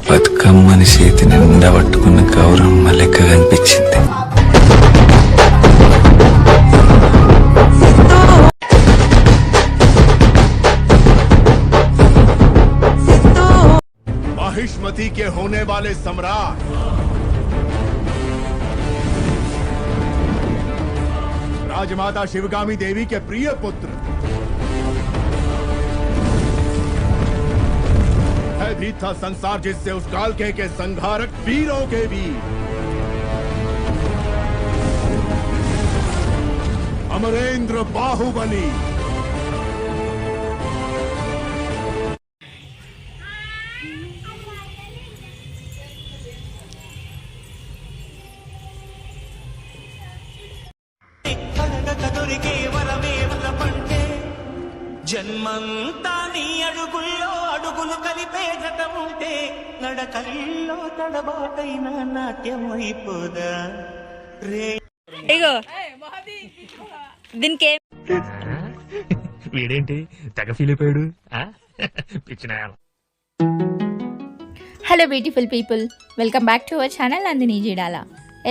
బతుకమ్మని చేతి నిండా పట్టుకున్న గౌరమ్మ లెక్క కనిపించింది. महिष्मती के होने वाले सम्राट राजमाता शिवगामी देवी के प्रिय पुत्र भयभीत था संसार जिससे उस काल के संहारक वीरों के वीर अमरेंद्र बाहुबली జన్మంతా నీ అడుగుల్లో అడుగులు కలిపే జత ఉంటే నడకల్లో తడబాటైన నాట్యం అయిపోదా రే. ఇగో దీనికి వీడేంటి తెగ ఫీల్ అయిపోయాడు పిచ్చిన. Hello beautiful people, welcome back to our channel Nandini Jeedala.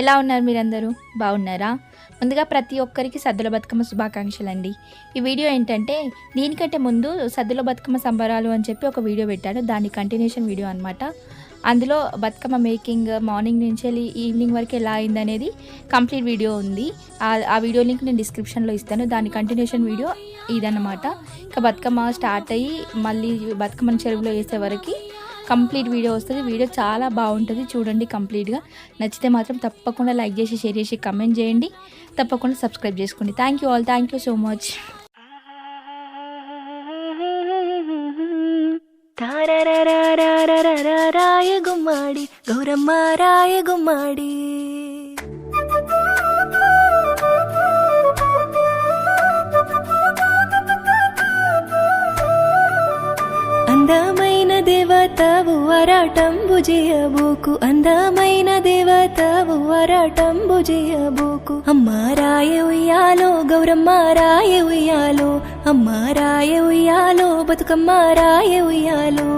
ఎలా ఉన్నారు మీరందరూ? బాగున్నారా? ముందుగా ప్రతి ఒక్కరికి సద్దుల బతుకమ్మ శుభాకాంక్షలు అండి. ఈ వీడియో ఏంటంటే దీనికంటే ముందు సద్దుల బతుకమ్మ సంబరాలు అని చెప్పి ఒక వీడియో పెట్టాను, దాని కంటిన్యూషన్ వీడియో అనమాట. అందులో బతుకమ్మ మేకింగ్ మార్నింగ్ నుంచి వెళ్ళి ఈవినింగ్ వరకు ఎలా అయిందనేది కంప్లీట్ వీడియో ఉంది. ఆ వీడియో లింక్ నేను డిస్క్రిప్షన్లో ఇస్తాను. దాని కంటిన్యూషన్ వీడియో ఇదన్నమాట. ఇక బతుకమ్మ స్టార్ట్ అయ్యి మళ్ళీ బతుకమ్మని చెరువులో వేసే వరకు కంప్లీట్ వీడియో వస్తుంది. వీడియో చాలా బాగుంటుంది, చూడండి కంప్లీట్గా. నచ్చితే మాత్రం తప్పకుండా లైక్ చేసి షేర్ చేసి కమెంట్ చేయండి, తప్పకుండా సబ్స్క్రైబ్ చేసుకోండి. Thank you all, thank you so much. రాయ గుమ్మాడి గౌరమ్మ రాయ గుమ్మాడి, అందమైన దేవతవు వరాటంబు చేయబోకు, అందమైన దేవతవు వరాటంబు చేయబోకు. అమ్మ రాయ ఉయ్యాలో గౌరమ్మ రాయ ఉయ్యాలో, అమ్మ రాయ ఉయ్యాలో బతుకమ్మ రాయ ఉయ్యాలో.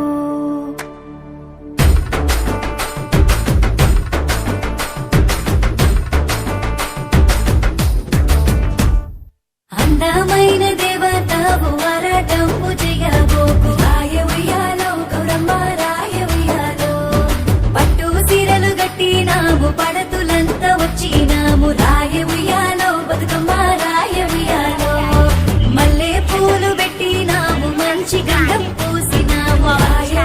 అందమైన దేవతవు వరాటంబు చేయబోకు, రాయ ఉయ్యాలో గౌరమ్మ రాయ ఉయ్యాలో. పట్టు సీరలు గట్టినాము పడతులంతా వచ్చినాము, రాయ ఉయ్యాలో బతుకమ్మ రాయ ఉయ్యాలో. మల్లె పూలు పెట్టినాము మంచి గంధం పూసినాము, రాయ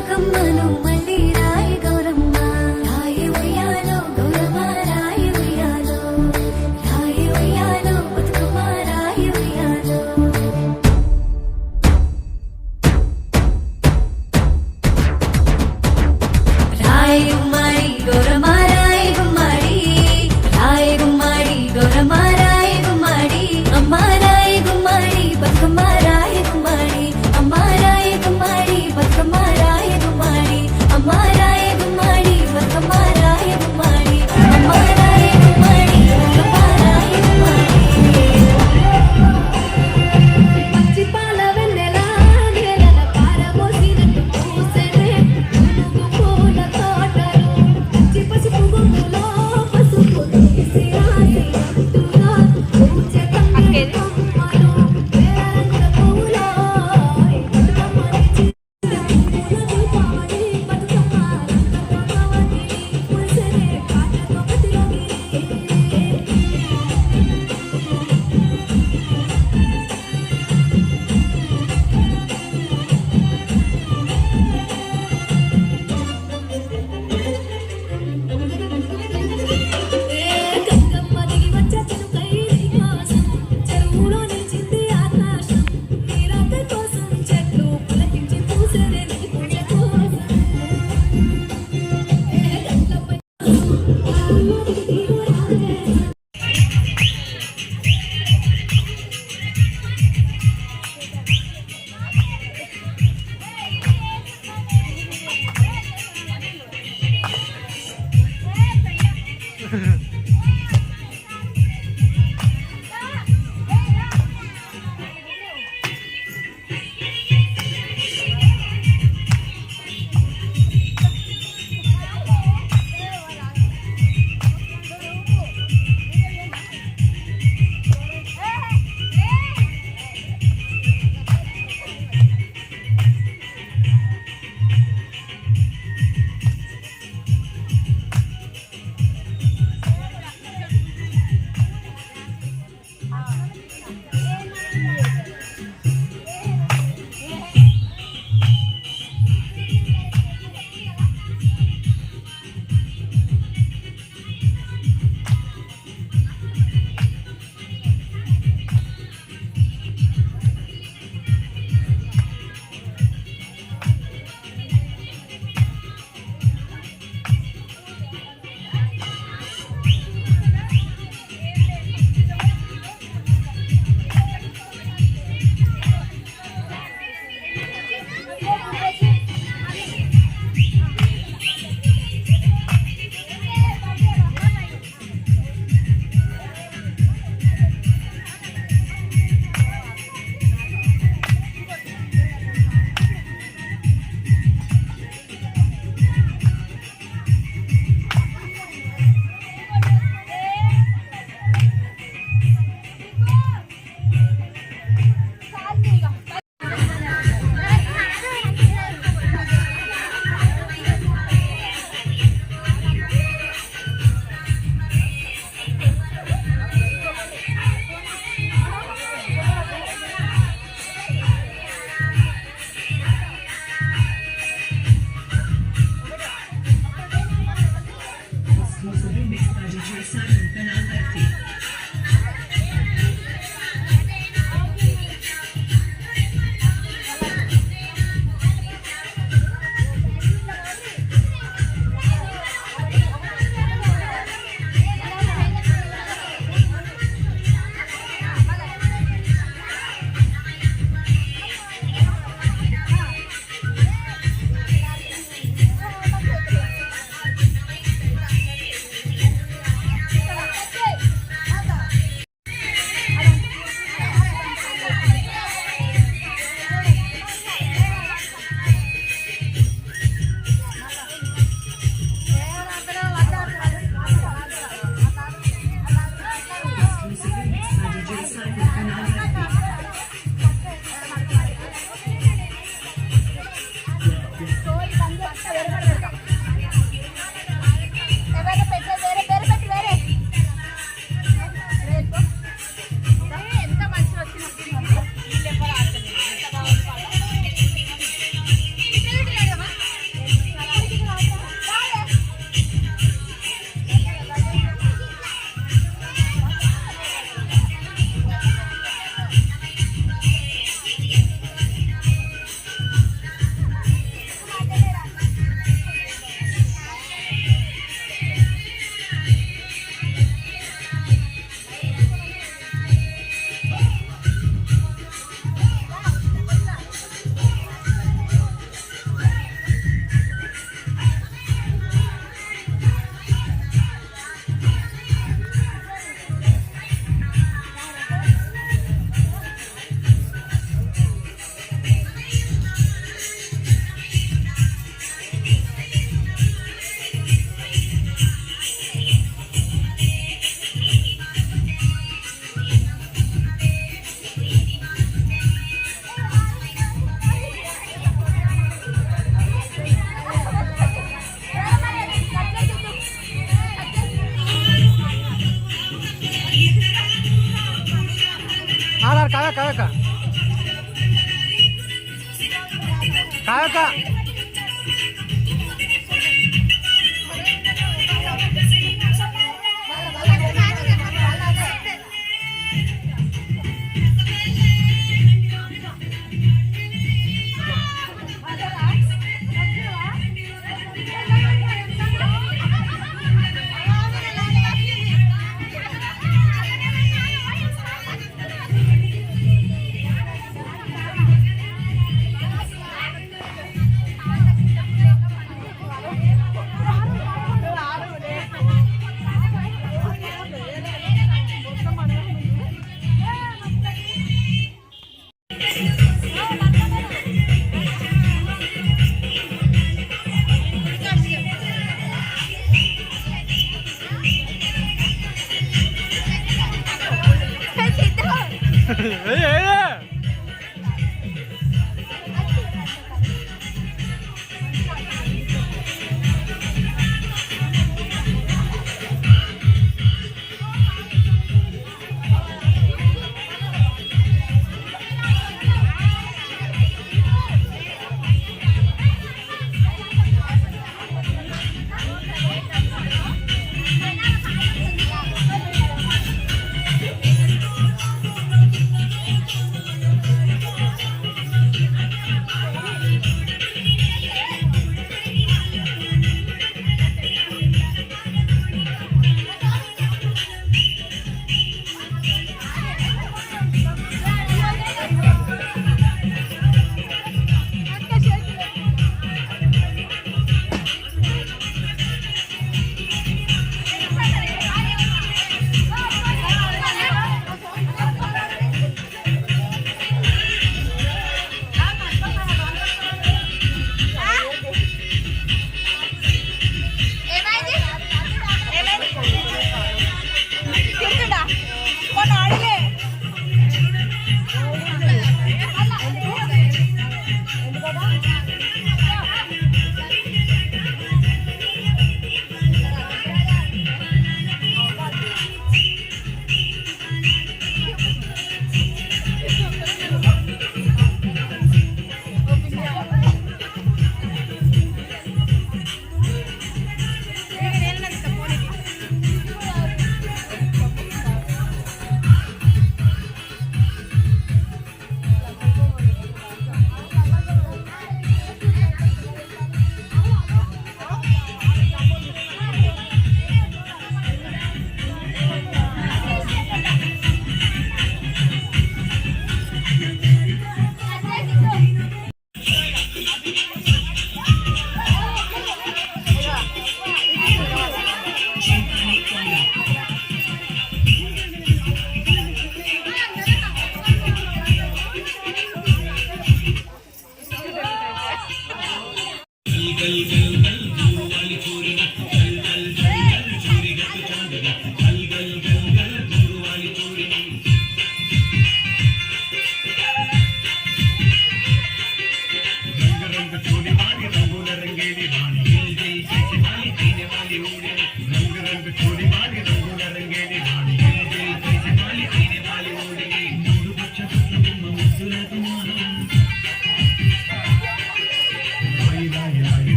బతుకమ్మను మళ్ళీ రాయి గౌరమ్మ రాయి ఉయ్యాలో గౌరమ్మ రాయి ఉయ్యాలో రాయి ఉయ్యాలో బతుకమ్మ రాయి ఉయ్యాలో రాయి గుమ్మడి గౌరమ్మ రాయి గుమ్మడి రాయి గుమ్మడి గౌరమ్మ రాయి గుమ్మడి అమ్మ రాయి గుమ్మడి బతుకమ్మ రాయి గుమ్మడి అమ్మ రాయి గుమ్మడి బతుకమ్మ రాయి గుమ్మడి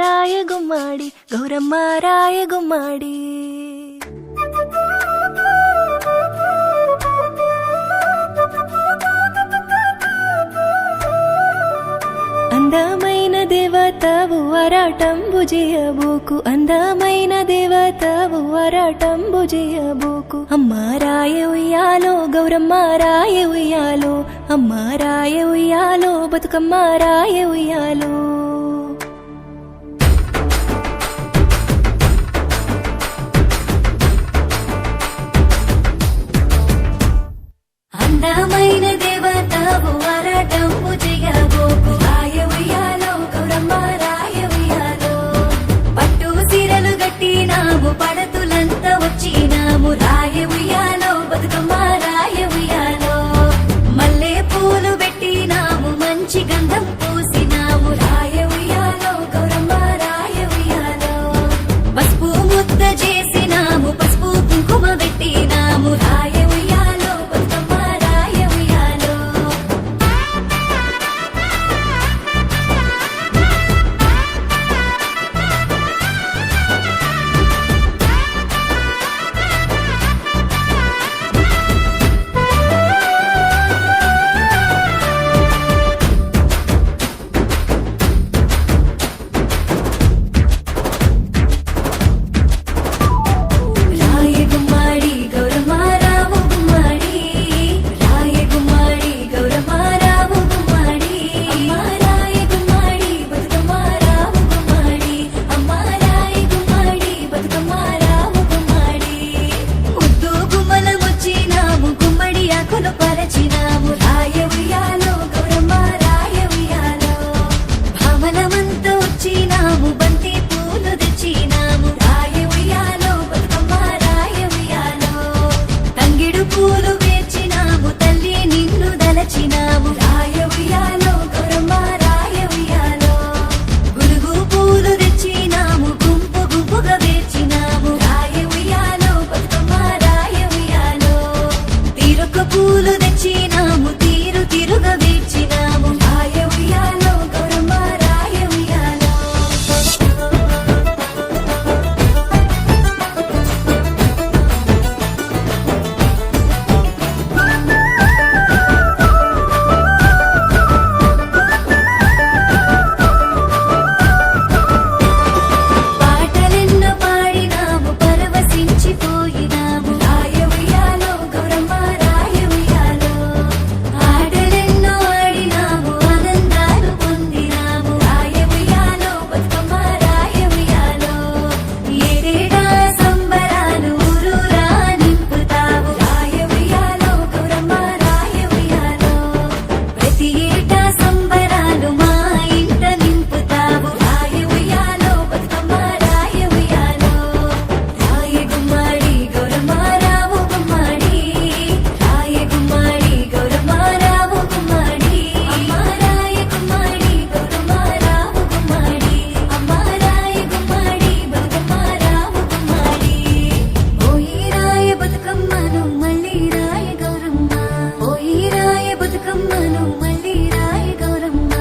రాయ గుమ్మాడి గౌరమ్మ రాయ గుమ్మాడి అందమైన దేవతవు వరాటంబు చేయబోకు అందమైన దేవతవు వరాటంబు చేయబోకు అమ్మ రాయ ఉయ్యాలో గౌరమ్మ రాయ ఉయ్యాలో అమ్మ రాయ ఉయ్యాలో బతుకమ్మ రాయ ఉయ్యాలో అందమైన దేవతవు వరాటంబు చేయబోకు రాయ ఉయ్యాలో గౌరమ్మ రాయ ఉయ్యాలో పట్టు సీరలు గట్టినాము పడతులంతా వచ్చినాము రాయ ఉయ్యాలో బతుకమ్మ రాయ ఉయ్యాలో మల్లె పూలు పెట్టినాము మంచి గంధం పూసినాము రాయ ఉయ్యాలో గౌరమ్మ రాయ ఉయ్యాలో పసుపు ముద్ద చేసినాము పసుపు కుంకుమ పెట్టినాము రాయ ఉయ్యాలో బతుకమ్మ రాయ ఉయ్యాలో రాయ గుమ్మాడి గౌరమ్మ రావు గుమ్మాడి రాయ గుమ్మాడి గౌరమ్మ రావు గుమ్మాడి అమ్మ రాయ గుమ్మాడి బతుకమ్మ రావు గుమ్మాడి అమ్మ రాయ గుమ్మాడి బతుకమ్మ రావు గుమ్మాడి ముద్దు గుమ్మల వచ్చినాము గుమ్మడి ఆకులు పరచినాము రాయ ఉయ్యాలో గౌరమ్మ రాయ ఉయ్యాలో భావనమంతా వచ్చినాము బంతి పూలు తెచ్చినాము రాయ ఉయ్యాలో బతుకమ్మ రాయ ఉయ్యాలో తంగిడు పూలు వేచినాము తల్లి నిన్ను దలచినాము రాయ ఉయ్యాలో గౌరమ్మ రాయ ఉయ్యాలో గురుగు పూలు తెచ్చినాము గుంపు గుంపుగా వేచినాము రాయ ఉయ్యాలో బతుకమ్మ రాయ ఉయ్యాలో తీరొక్క పూలు తెచ్చినాము తీరు తిరుగా వేచినాము రాయ ఉయ్యాలో గౌరమ్మ రాయ ఉయ్యాలో పాటలెన్నో పాడినాము పరవశించిపోయినాము రాయ ఉయ్యాలో గౌరమ్మ రాయ ఉయ్యాలో ఆటలెన్నో ఆడినాము ఆనందాలు పొందినాము రాయ ఉయ్యాలో బతుకమ్మ రాయ ఉయ్యాలో ఏడేడా సంబరాలు ఊరూరా నింపుతావు రాయ ఉయ్యాలో గౌరమ్మ రాయ ఉయ్యాలో ప్రతి ఏటా సంబరాలు మా ఇంట నింపుతావు రాయ ఉయ్యాలో బతుకమ్మ రాయ ఉయ్యాలో రాయ గుమ్మాడి గౌరమ్మ రావు గుమ్మాడి రాయ గుమ్మాడి గౌరమ్మ రావు గుమ్మాడి అమ్మ రాయ గుమ్మాడి గౌరమ్మ రావు గుమ్మాడి అమ్మ రాయ గుమ్మాడి బతుకమ్మ రావు గుమ్మాడి ఓయి రాయ బతుకమ్మను మళ్ళీ రాయ గౌరమ్మ ఓయి రాయ బతుకమ్మను మళ్ళీ రాయ గౌరమ్మ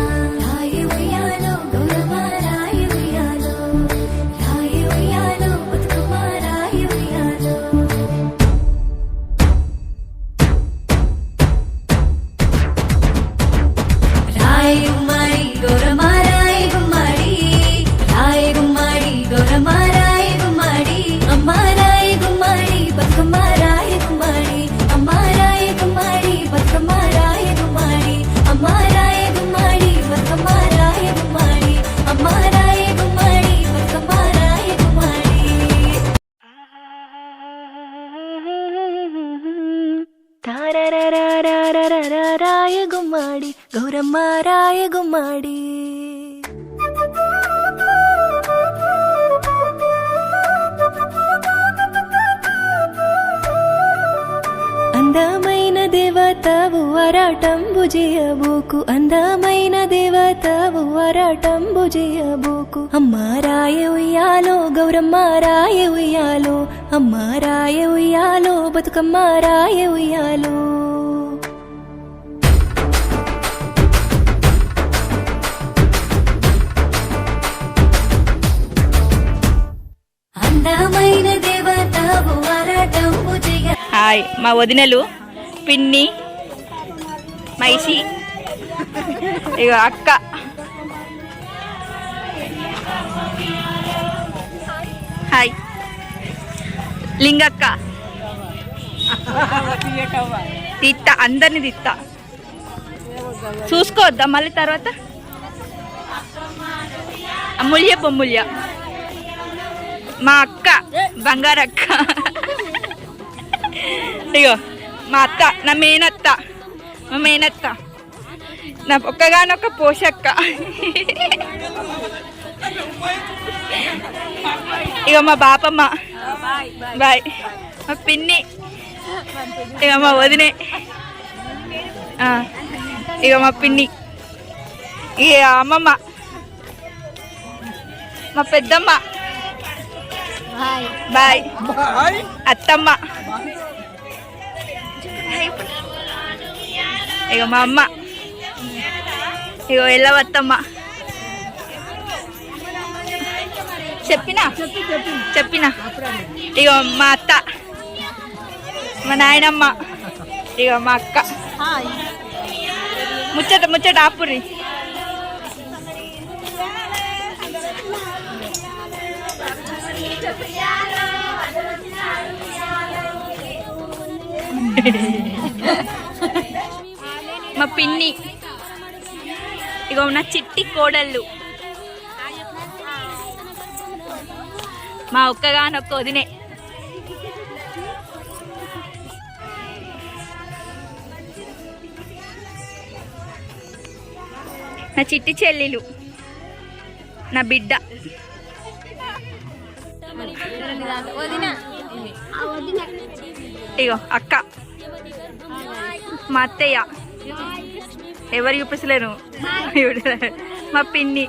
రాయ ఉయ్యాలో గౌరమ్మ రాయ ఉయ్యాలో రాయ ఉయ్యాలో బతుకమ్మ రాయ ఉయ్యాలో రాయ గుమ్మాడి గౌరమ్మ రాయ గుమ్మాడి రాయ గుమ్మాడి గౌరమ్మ రాయ గుమ్మాడి అమ్మ రాయ గుమ్మాడి బతుకమ్మ రాయ గుమ్మాడి అమ్మ రాయ గుమ్మాడి బతుకమ్మ రాయ గుమ్మాడి అమ్మ రాయ గుమ్మాడి బతుకమ్మ రాయ గుమ్మాడి అమ్మ రాయ గుమ్మాడి బతుకమ్మ రాయ గుమ్మాడి రాయ గుమ్మాడి గౌరమ్మ రాయ గుమ్మాడి అందమైన దేవతవు వరాటంబు చేయబోకు అందమైన దేవతవు వరాటంబు చేయబోకు అమ్మ రాయ ఉయ్యాలో గౌరమ్మ రాయ ఉయ్యాలో అమ్మ రాయ ఉయ్యాలో బతుకమ్మ రాయ ఉయ్యాలో హాయ్ మా వదినలు పిన్ని మైసి ఇగో అక్క హాయ్ లింగక్క తిత్త అందరిని తిత్త చూసుకోవద్దా మళ్ళీ తర్వాత అమూల్య బొమ్ముల్య మా అక్క బంగారక్క ఇగో మా అత్త నా మేనత్త మా మేనత్త నా ఒక్కగానొక్క పోషక్క ఇక మా బాపమ్మ బాయ్ మా పిన్ని ఇక మా వదినే ఇక మా పిన్ని ఇక అమ్మమ్మ మా పెద్దమ్మ బాయ్ అత్తమ్మ ఇక మా అమ్మ ఇగో ఎల్లవత్తమ్మ చెప్పినా ఇగో మా అత్త మా నాయనమ్మ ఇగో మా అక్క ముచ్చట ఆపురి మా పిన్ని ఇగో నా చిట్టి కోడళ్ళు మా ఒక్కగానొక్క వదినే నా చిట్టి చెల్లెలు నా బిడ్డ ఇగో అక్క మా అత్తయ్య ఎవరు చూపిస్తలేను మా పిన్ని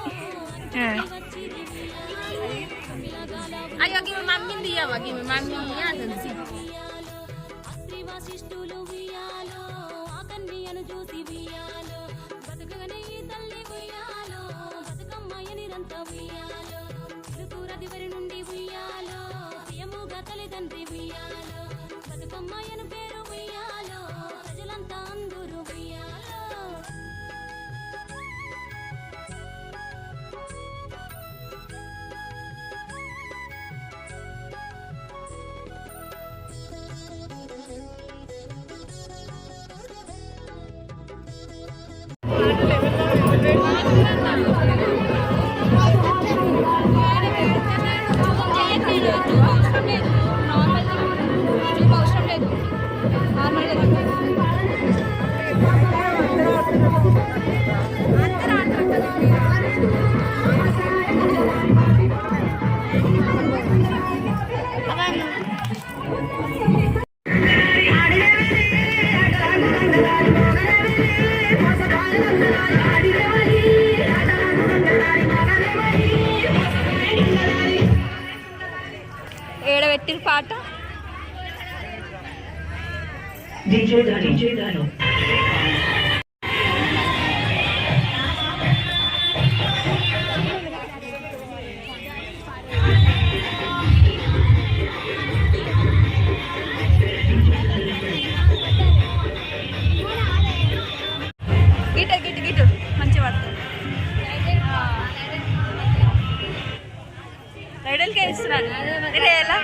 ఏడబెట్టిన పాట గిటు మంచిగా పడుతుంది రైడల్కే ఇస్తున్నాను ఎలా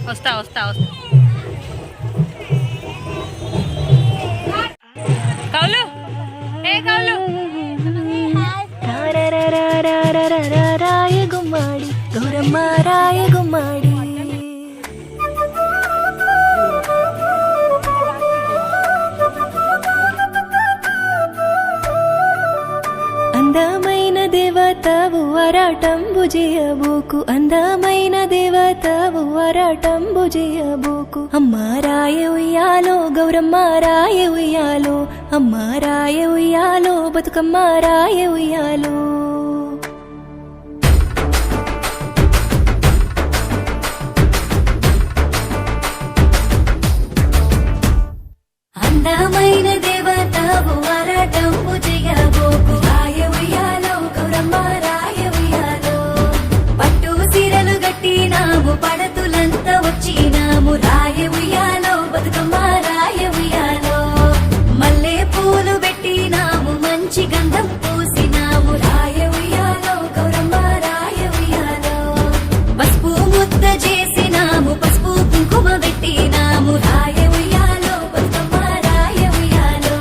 వస్తా వస్తా వస్తా కౌలు ఏ కౌలు రాయ గుమ్మాడి గౌరమ్మ రాయ గుమ్మాడి అందమైన దేవతవు అరాటంబు చేయబోకు అందమైన దేవతవు అరాటంబు చేయబోకు అమ్మ రాయ ఉయ్యాలో గౌరమ్మ రాయ ఉయ్యాలో అమ్మ రాయ ఉయ్యాలో బతుకమ్మ రాయ ఉయ్యాలో అందమైన దేవతవు అరాటంబు చేయబోకు రాయ ఉయ్యాలో గౌరమ్మ రాయ ఉయ్యాలో పట్టు సీరలు గట్టినాము పడతులంతా వచ్చినాము రాయ ఉయ్యాలో బతుకమ్మ రాయ ఉయ్యాలో మల్లె పూలు పెట్టినాము మంచి గంధం పూసినాము రాయ ఉయ్యాలో గౌరమ్మ రాయ ఉయ్యాలో పసుపు ముద్ద చేసినాము పసుపు కుంకుమ పెట్టినాము రాయ ఉయ్యాలో బతుకమ్మ రాయ ఉయ్యాలో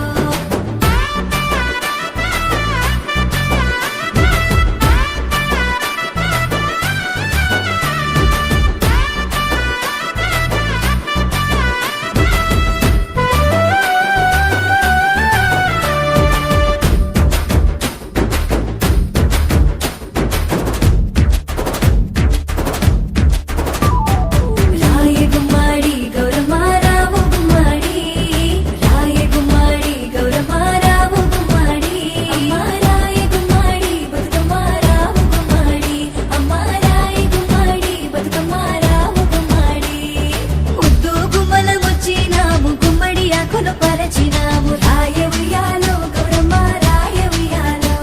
రాయ గుమ్మాడి గౌరమ్మ రావు గుమ్మాడి రాయ గుమ్మాడి గౌరమ్మ రావు గుమ్మాడి అమ్మ రాయ గుమ్మాడి బతుకమ్మ రావు గుమ్మాడి అమ్మ రాయ గుమ్మాడి బతుకమ్మ రావు గుమ్మాడి ముద్దు గుమ్మల వచ్చినాము గుమ్మడి ఆకులు పరచినాము రాయ ఉయ్యాలో గౌరమ్మ రాయ ఉయ్యాలో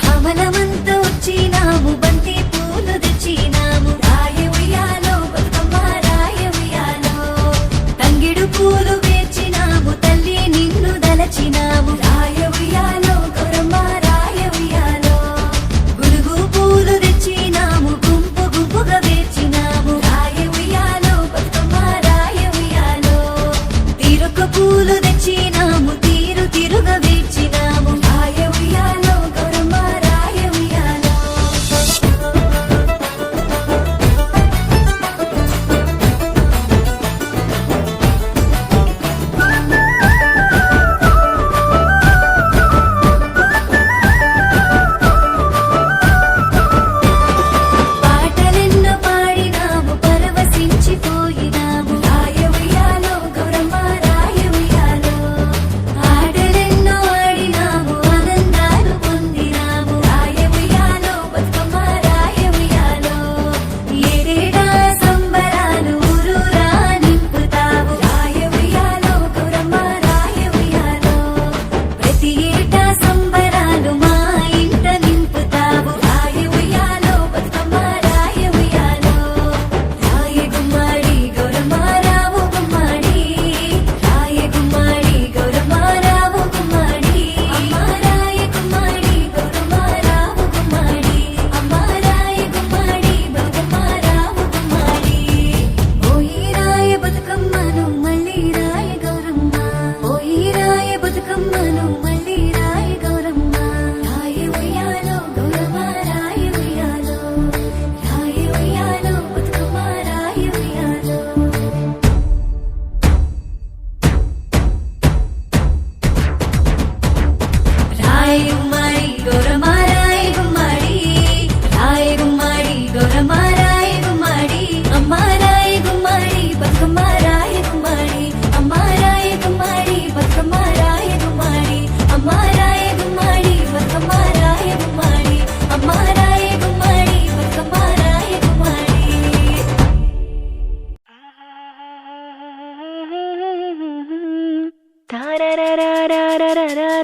భామలమంతా వచ్చినాము బంతి పూలు తెచ్చినాము రాయ ఉయ్యాలో బతుకమ్మ రాయ ఉయ్యాలో తంగిడు పూలు వేచినాము తల్లి నిన్ను దలచినాము రాయ ఉయ్యాలో గౌరమ్మ రాయ ఉయ్యాలో గుడుగు పూలు తెచ్చినాము గుంపు గుంపుగా వేచినాము రాయ ఉయ్యాలో బతుకమ్మ రాయ ఉయ్యాలో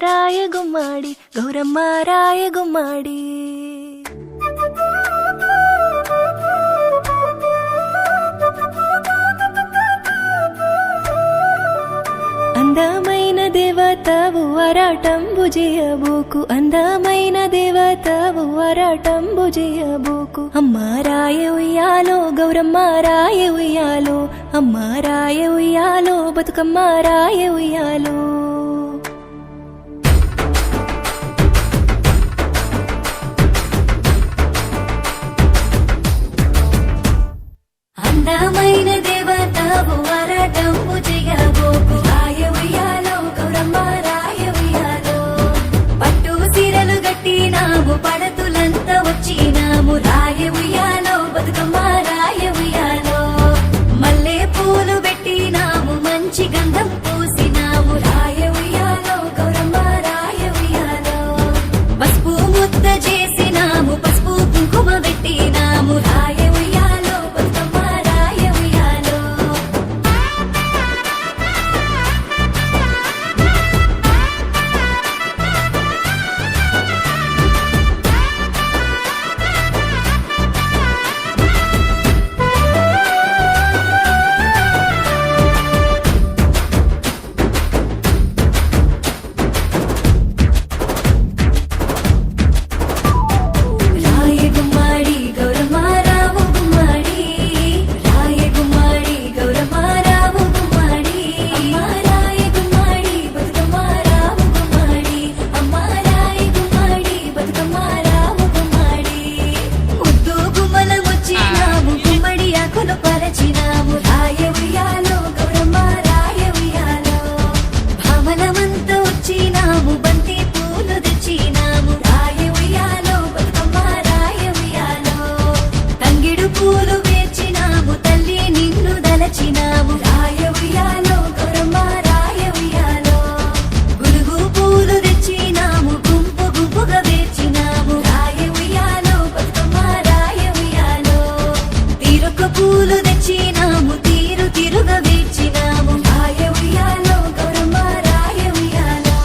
రాయ గుమ్మాడి గౌరమ్మ రాయ గుమ్మాడి. అందమైన దేవతవు అరాటంబు చేయబోకు, అందమైన దేవతవు అరాటంబు చేయబోకు. అమ్మ రాయ ఉయ్యాలో గౌరమ్మ రాయ ఉయ్యాలో, అమ్మ రాయ ఉయ్యాలో బతుకమ్మ రాయ ఉయ్యాలో. అందమైన దేవతవు అరాటంబు చేయబోకు, రాయ ఉయ్యాలో గౌరమ్మ రాయ ఉయ్యాలో. పట్టు సీరలు గట్టినాము పడతులంతా వచ్చినాము, రాయ ఉయ్యాలో బతుకమ్మ రాయ ఉయ్యాలో. మల్లె పూలు పెట్టినాము మంచి గంధం పూసినాము, రాయ ఉయ్యాలో గౌరమ్మ రాయ ఉయ్యాలో. పసుపు ముద్ద చేసినాము పసుపు కుంకుమ పెట్టినాము, రాయ ఉయ్యాలో బతుకమ్మ రాయ ఉయ్యాలో. రాయ గుమ్మాడి గౌరమ్మ రావు గుమ్మాడి, రాయ గుమ్మాడి గౌరమ్మ రావు గుమ్మాడి. అమ్మ రాయ గుమ్మాడి బతుకమ్మ రావు గుమ్మాడి, అమ్మ రాయ గుమ్మాడి బతుకమ్మ రావు గుమ్మాడి. ముద్దు గుమ్మల వచ్చినాము గుమ్మడి ఆకులు పరచినాము, రాయ ఉయ్యాలో గౌరమ్మ రాయ ఉయ్యాలో. భామలమంతా వచ్చినాము బంతి పూలు తెచ్చినాము, రాయ ఉయ్యాలో బతుకమ్మ రాయ ఉయ్యాలో. తంగిడు పూలు పేర్చినాము తల్లి నిన్ను దలచినాము, రాయ ఉయ్యాలో గౌరమ్మ రాయ ఉయ్యాలో. గురుగు పూలు తెచ్చినాము గుంపు గుంపుగా పేర్చినాము, రాయ ఉయ్యాలో బతుకమ్మ రాయ ఉయ్యాలో. తీరొక్క పూలు తెచ్చినాము తీరు తీరుగా వేర్చినాము, రాయ ఉయ్యాలో గౌరమ్మ రాయ ఉయ్యాలో.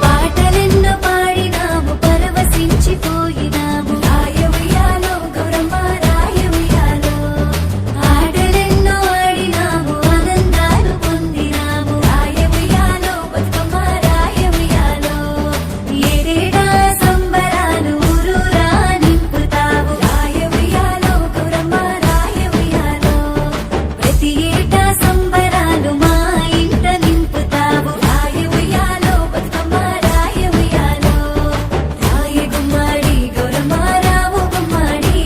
పాటలెన్నో పాడినాము పరవశించిపోయినాము, రాయ ఉయ్యాలో గౌరమ్మ రాయ ఉయ్యాలో. ఆటలెన్నో ఆడినాము ఆనందాలు పొందినాము, రాయ ఉయ్యాలో బతుకమ్మ రాయ ఉయ్యాలో. ఏడేడా సంబరాలు ఊరూరా నింపుతావు, రాయ ఉయ్యాలో గౌరమ్మ రాయ ఉయ్యాలో. ప్రతి ఏటా సంబరాలు మా ఇంట నింపుతావు, రాయ ఉయ్యాలో బతుకమ్మ రాయ ఉయ్యాలో. రాయ గుమ్మాడి గౌరమ్మ రావు గుమ్మాడి,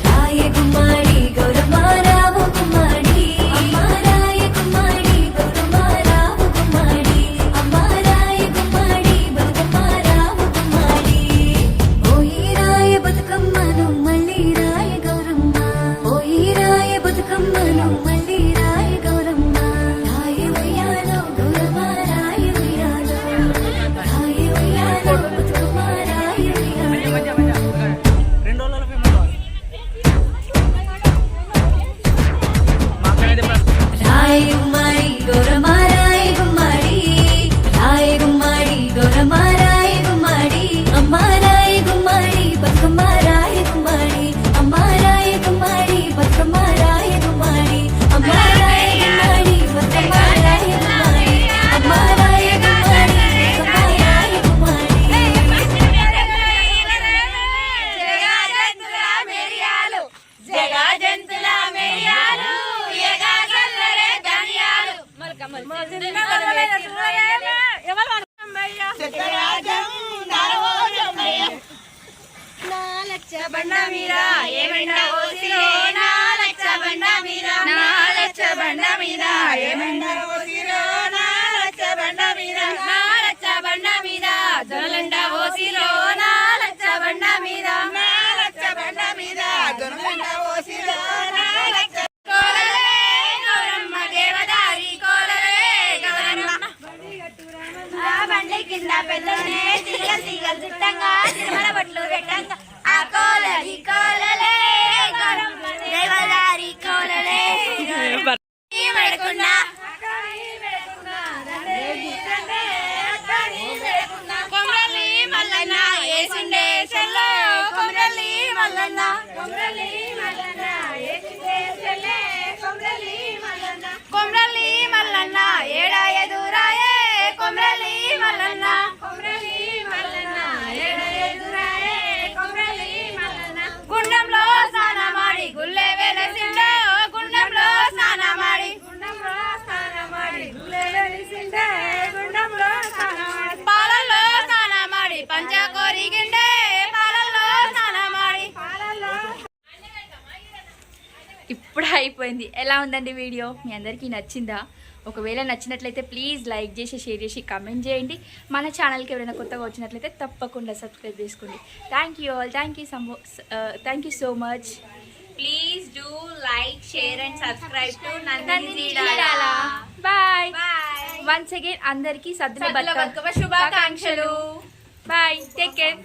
రాయ గుమ్మాడి గౌరమ్మ రావు గుమ్మాడి. అమ్మ రాయ గుమ్మాడి గౌరమ్మ రావు గుమ్మాడి, అమ్మ రాయ గుమ్మాడి బతుకమ్మ రావు గుమ్మాడి. ఓయి రాయ బతుకమ్మను మళ్ళీ రాయ గౌరమ్మ, ఓయి రాయ బతుకమ్మను మళ్ళీ రాయ గౌరమ్మ. రాయ ఉయ్యాలో గౌరమ్మ రాయ ఉయ్యాలో, రాయ ఉయ్యాలో బతుకమ్మ రాయ ఉయ్యాలో. రాయ గుమ్మాడి గౌరమ్మ రాయ గుమ్మాడి, రాయ గుమ్మాడి గౌరమ్మ రాయ గుమ్మాడి. అమ్మ రాయ గుమ్మాడి బతుకమ్మ రాయ గుమ్మాడి, అమ్మ రాయ గుమ్మాడి బతుకమ్మ రాయ గుమ్మాడి. అమ్మ రాయ గుమ్మాడి బతుకమ్మ రాయ గుమ్మాడి, అమ్మ రాయ గుమ్మాడి బతుకమ్మ రాయ గుమ్మాడి. బండ మీద ఏమండ ఓసిరో నా లచ్చ బండ మీద, నా లచ్చ బండ మీద ఏమండ ఓసిరో నా లచ్చ బండ మీద, నా లచ్చ బండ మీద జొన్నలండ ఓసిరో నా లచ్చ బండ మీద, నా లచ్చ బండ మీద జొన్నలండ ఓసిరో నా లచ్చ. కోలలే గౌరమ్మ దేవదారి కోలలే గౌరమ్మ పెద్దనే తీగలు తీగలు చుట్టంగా తిరుమల బట్లు పెట్టంగా ఆ కోలలి కోలలే దేవదారి కోలలే మెడకుండా కొమరలి మల్లన్న ఏసిండే చెల్లో కొమరలి మల్లన్న కొమరలి మల్లన్న ఏసిండే చెల్లే కొమరలి మల్లన్న కొమరలి మల్లన్న ఏడా ఎదురాయే కొమరలి మల్లన్న కొమరలి మల్లన్న ఏడా ఎదురాయే కొమరలి మల్లన్న గుండంలో స్నానమాడి గుల్లె వెలసిండే గుండంలో స్నానమాడి గుండంలో స్నానమాడి గుల్లె వెలసిండే గుండంలో స్నానమాడి పాలల్లో స్నానమాడి పంచకోరిగిండే పాలల్లో స్నానమాడి పాలల్లో ఇప్పుడు అయిపోయింది. ఎలా ఉందండి వీడియో? మీ అందరికీ నచ్చిందా? ఒకవేళ నచ్చినట్లయితే ప్లీజ్ లైక్ చేసి షేర్ చేసి కామెంట్ చేయండి. మన ఛానల్కి ఎవరైనా కొత్తగా వచ్చినట్లయితే తప్పకుండా సబ్స్క్రైబ్ చేసుకోండి. Thank you all. Thank you so much. Please do like share and subscribe to Nandini bye. Bye once again అందరికీ సద్దుల బతుకమ్మ శుభాకాంక్షలు. బాయ్. Take care.